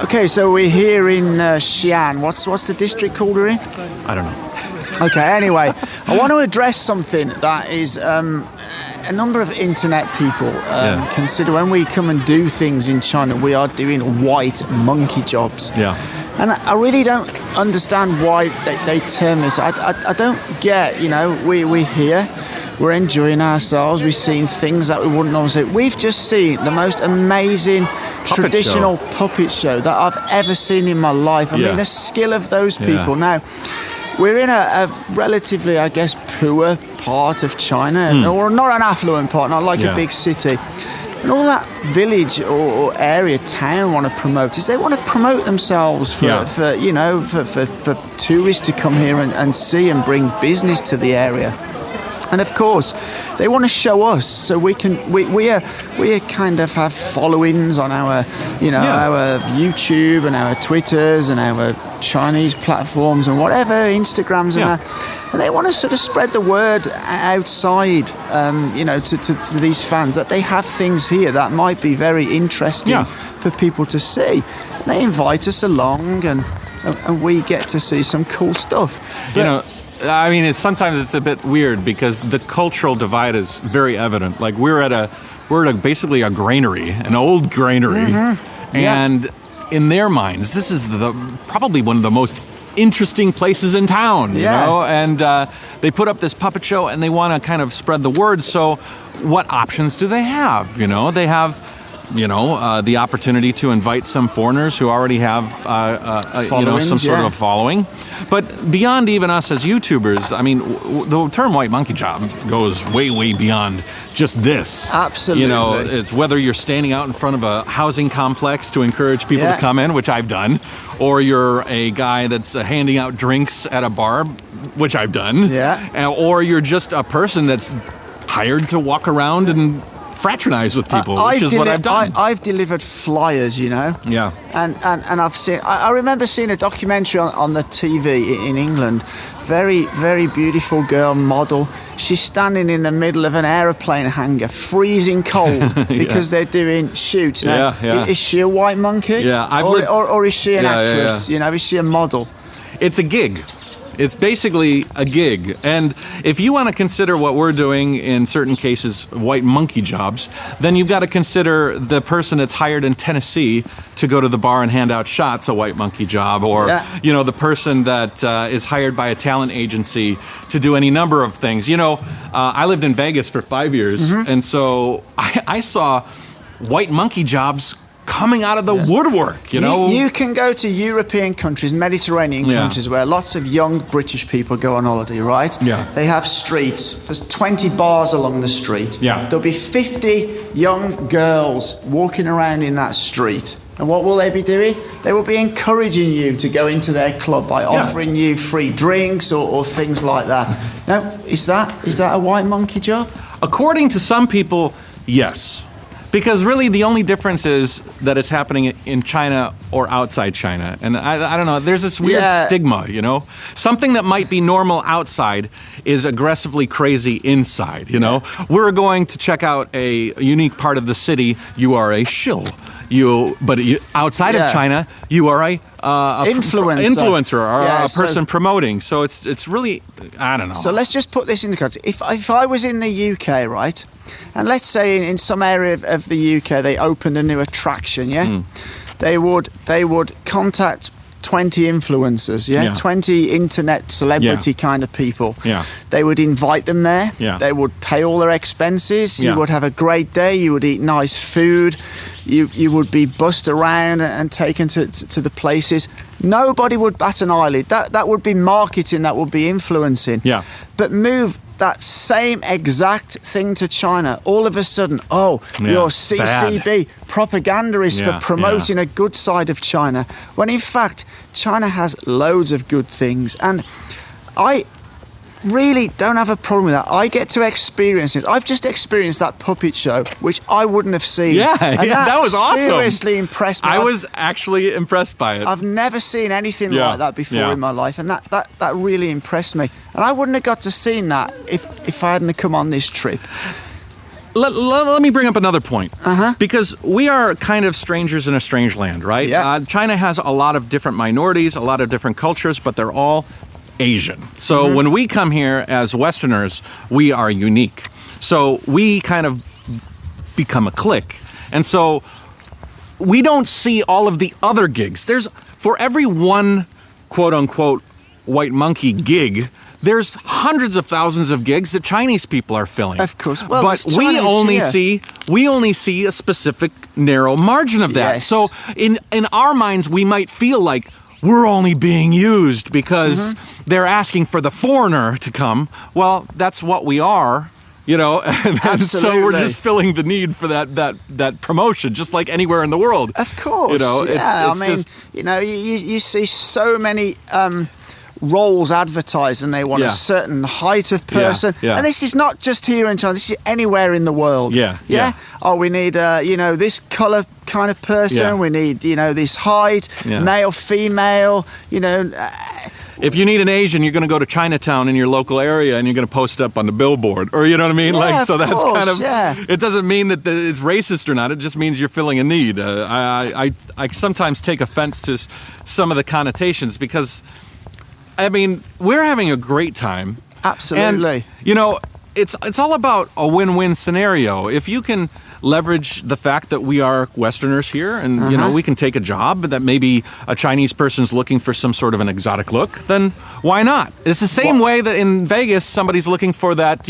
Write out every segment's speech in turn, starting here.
Okay, so we're here in Xi'an. What's the district called we're in? I don't know. Okay, anyway, I want to address something that is a number of internet people consider when we come and do things in China, we are doing white monkey jobs. Yeah. And I really don't understand why they term this. I don't get, we're here, we're enjoying ourselves, we've seen things that we wouldn't normally see. We've just seen the most amazing traditional puppet show that I've ever seen in my life. I mean, the skill of those people. Now, we're in a relatively, I guess, poor part of China, or not an affluent part, not like a big city. And all that village or area, town want to promote is they want to promote themselves for tourists to come here and see and bring business to the area. And of course, they want to show us so we kind of have followings on our, our YouTube and our Twitters and our Chinese platforms and whatever, Instagrams and they want to sort of spread the word outside, to these fans that they have things here that might be very interesting for people to see. They invite us along and we get to see some cool stuff. But, I mean, sometimes it's a bit weird because the cultural divide is very evident. Like we're at basically a granary, an old granary, and in their minds, this is probably one of the most interesting places in town. You know, and they put up this puppet show and they want to kind of spread the word. So, what options do they have? They have. The opportunity to invite some foreigners who already have, some sort of a following. But beyond even us as YouTubers, I mean, the term white monkey job goes way, way beyond just this. Absolutely. It's whether you're standing out in front of a housing complex to encourage people to come in, which I've done, or you're a guy that's handing out drinks at a bar, which I've done, or you're just a person that's hired to walk around and fraternize with people, which is what I've done. I've delivered flyers, Yeah. And I've seen. I remember seeing a documentary on the TV in England. Very, very beautiful girl model. She's standing in the middle of an aeroplane hangar, freezing cold because they're doing shoots. Now, is she a white monkey? Yeah. Or is she an actress? Is she a model? It's a gig. It's basically a gig. And if you want to consider what we're doing in certain cases white monkey jobs, then you've got to consider the person that's hired in Tennessee to go to the bar and hand out shots a white monkey job, or the person that is hired by a talent agency to do any number of things. I lived in Vegas for 5 years, and so I saw white monkey jobs coming out of the woodwork, You can go to European countries, Mediterranean countries, where lots of young British people go on holiday, right? Yeah. They have streets. There's 20 bars along the street. Yeah. There'll be 50 young girls walking around in that street. And what will they be doing? They will be encouraging you to go into their club by offering you free drinks or things like that. Now, is that a white monkey job? According to some people, yes. Because really the only difference is that it's happening in China or outside China. And I don't know, there's this weird stigma, Something that might be normal outside is aggressively crazy inside, We're going to check out a unique part of the city, you are a shill. But outside of China, you are a influencer or a person promoting. So it's really, I don't know. So let's just put this into context. If I was in the UK, right, and let's say in some area of the UK they opened a new attraction, they would contact 20 influencers, 20 internet celebrity kind of people. They would invite them there. They would pay all their expenses. You would have a great day. You would eat nice food. You would be bussed around and taken to the places. Nobody would bat an eyelid. That would be marketing. That would be influencing. But move that same exact thing to China. All of a sudden, you're CCB propagandist for promoting a good side of China. When in fact, China has loads of good things. And I really don't have a problem with that. I get to experience it. I've just experienced that puppet show, which I wouldn't have seen. That was awesome. Seriously impressed me. I was actually impressed by it. I've never seen anything like that before in my life, and that really impressed me. And I wouldn't have got to see that if I hadn't come on this trip. let me bring up another point. Because we are kind of strangers in a strange land, right? Yeah. China has a lot of different minorities, a lot of different cultures, but they're all Asian. So when we come here as Westerners, we are unique. So we kind of become a clique. And so we don't see all of the other gigs. For every one, quote unquote, white monkey gig, there's hundreds of thousands of gigs that Chinese people are filling. Of course. Well, but we only see a specific narrow margin of that. Yes. So in our minds, we might feel like we're only being used because they're asking for the foreigner to come. Well, that's what we are. And so we're just filling the need for that promotion, just like anywhere in the world. Of course, you see so many roles advertised, and they want a certain height of person. Yeah. And this is not just here in China; this is anywhere in the world. Yeah. Oh, we need this color kind of person. Yeah. We need this height, male, female. If you need an Asian, you're going to go to Chinatown in your local area and you're going to post up on the billboard. Or you know what I mean? Yeah, so that's course, kind of... It doesn't mean that it's racist or not. It just means you're filling a need. I sometimes take offense to some of the connotations because, we're having a great time. Absolutely. And, it's all about a win-win scenario. If you can leverage the fact that we are Westerners here and, we can take a job that maybe a Chinese person's looking for some sort of an exotic look, then why not? It's the same way that in Vegas, somebody's looking for that,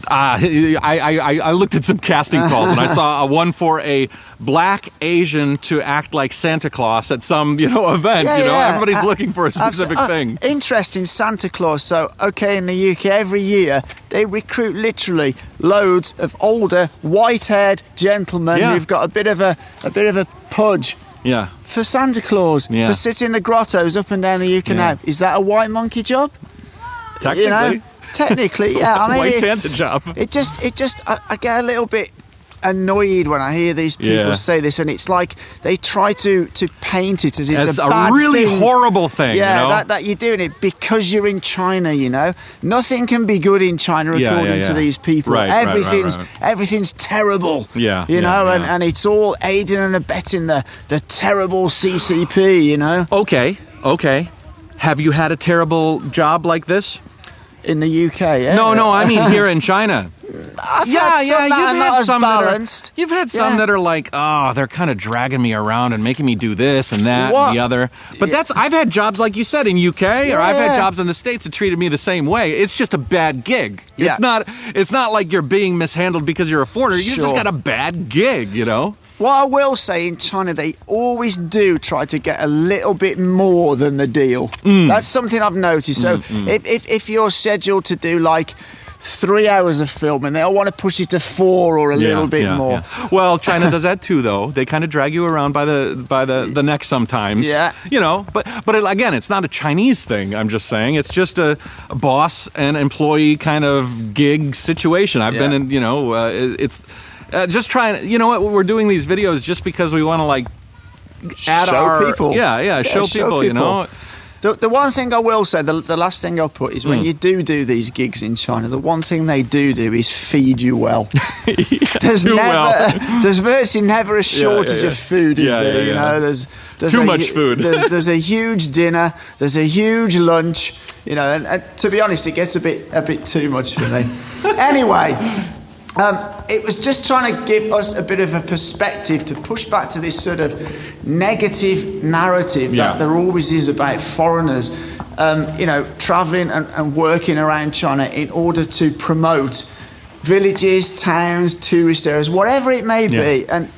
I looked at some casting calls and I saw a one for a black Asian to act like Santa Claus at some, event. Everybody's looking for a specific thing. Interesting, Santa Claus. So, in the UK, every year they recruit literally loads of older, white-haired gentlemen who've got a bit of a pudge. Yeah. For Santa Claus to sit in the grottos up and down the UK now. Is that a white monkey job? Technically. Technically, yeah. White Santa job. It just, I get a little bit annoyed when I hear these people say this, and it's like they try to paint it as it's a bad really thing. Horrible thing. Yeah, that you're doing it because you're in China. Nothing can be good in China according to these people. Right, everything's terrible. And it's all aiding and abetting the terrible CCP. Okay. Have you had a terrible job like this? In the UK, No, I mean here in China. You've had some balanced. You've had some that are like, they're kind of dragging me around and making me do this and that and the other. But I've had jobs like you said in UK, or I've had jobs in the States that treated me the same way. It's just a bad gig. It's not like you're being mishandled because you're a foreigner. You just got a bad gig, What I will say, in China, they always do try to get a little bit more than the deal. That's something I've noticed. So if you're scheduled to do like 3 hours of filming, they'll want to push it to 4 or a little bit more. Yeah. Well, China does that too, though. They kind of drag you around by the neck sometimes. Yeah. But again, it's not a Chinese thing. I'm just saying it's just a boss and employee kind of gig situation. I've been in. It's. Just trying, what, we're doing these videos just because we want to show people. Show people. The one thing I will say, the last thing I'll put is when you do these gigs in China, the one thing they do is feed you well. There's virtually never a shortage of food, is there? There's too much food. There's a huge dinner, there's a huge lunch, and to be honest, it gets a bit too much for me. Anyway. It was just trying to give us a bit of a perspective to push back to this sort of negative narrative that there always is about foreigners, travelling and working around China in order to promote villages, towns, tourist areas, whatever it may be. And,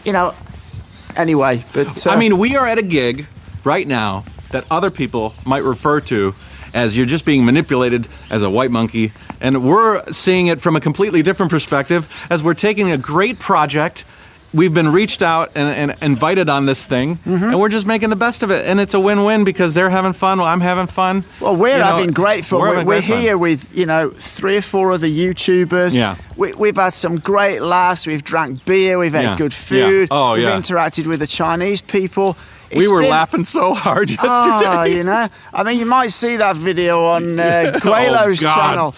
anyway. But we are at a gig right now that other people might refer to as you're just being manipulated as a white monkey. And we're seeing it from a completely different perspective as we're taking a great project. We've been reached out and invited on this thing, and we're just making the best of it. And it's a win-win because they're having fun, I'm having fun. Well, we're having great fun. We're here with, 3 or 4 other YouTubers. Yeah. We've had some great laughs. We've drank beer. We've had good food. Yeah. We've interacted with the Chinese people. We were laughing so hard yesterday. You might see that video on Guelo's channel.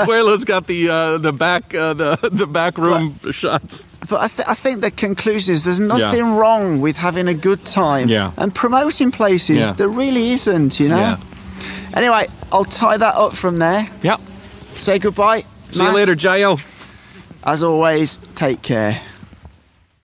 Puelo's got the back room shots. But I think the conclusion is there's nothing wrong with having a good time and promoting places. Yeah. There really isn't, you know. Yeah. Anyway, I'll tie that up from there. Yeah. Say goodbye. See you later, Jayo. As always, take care.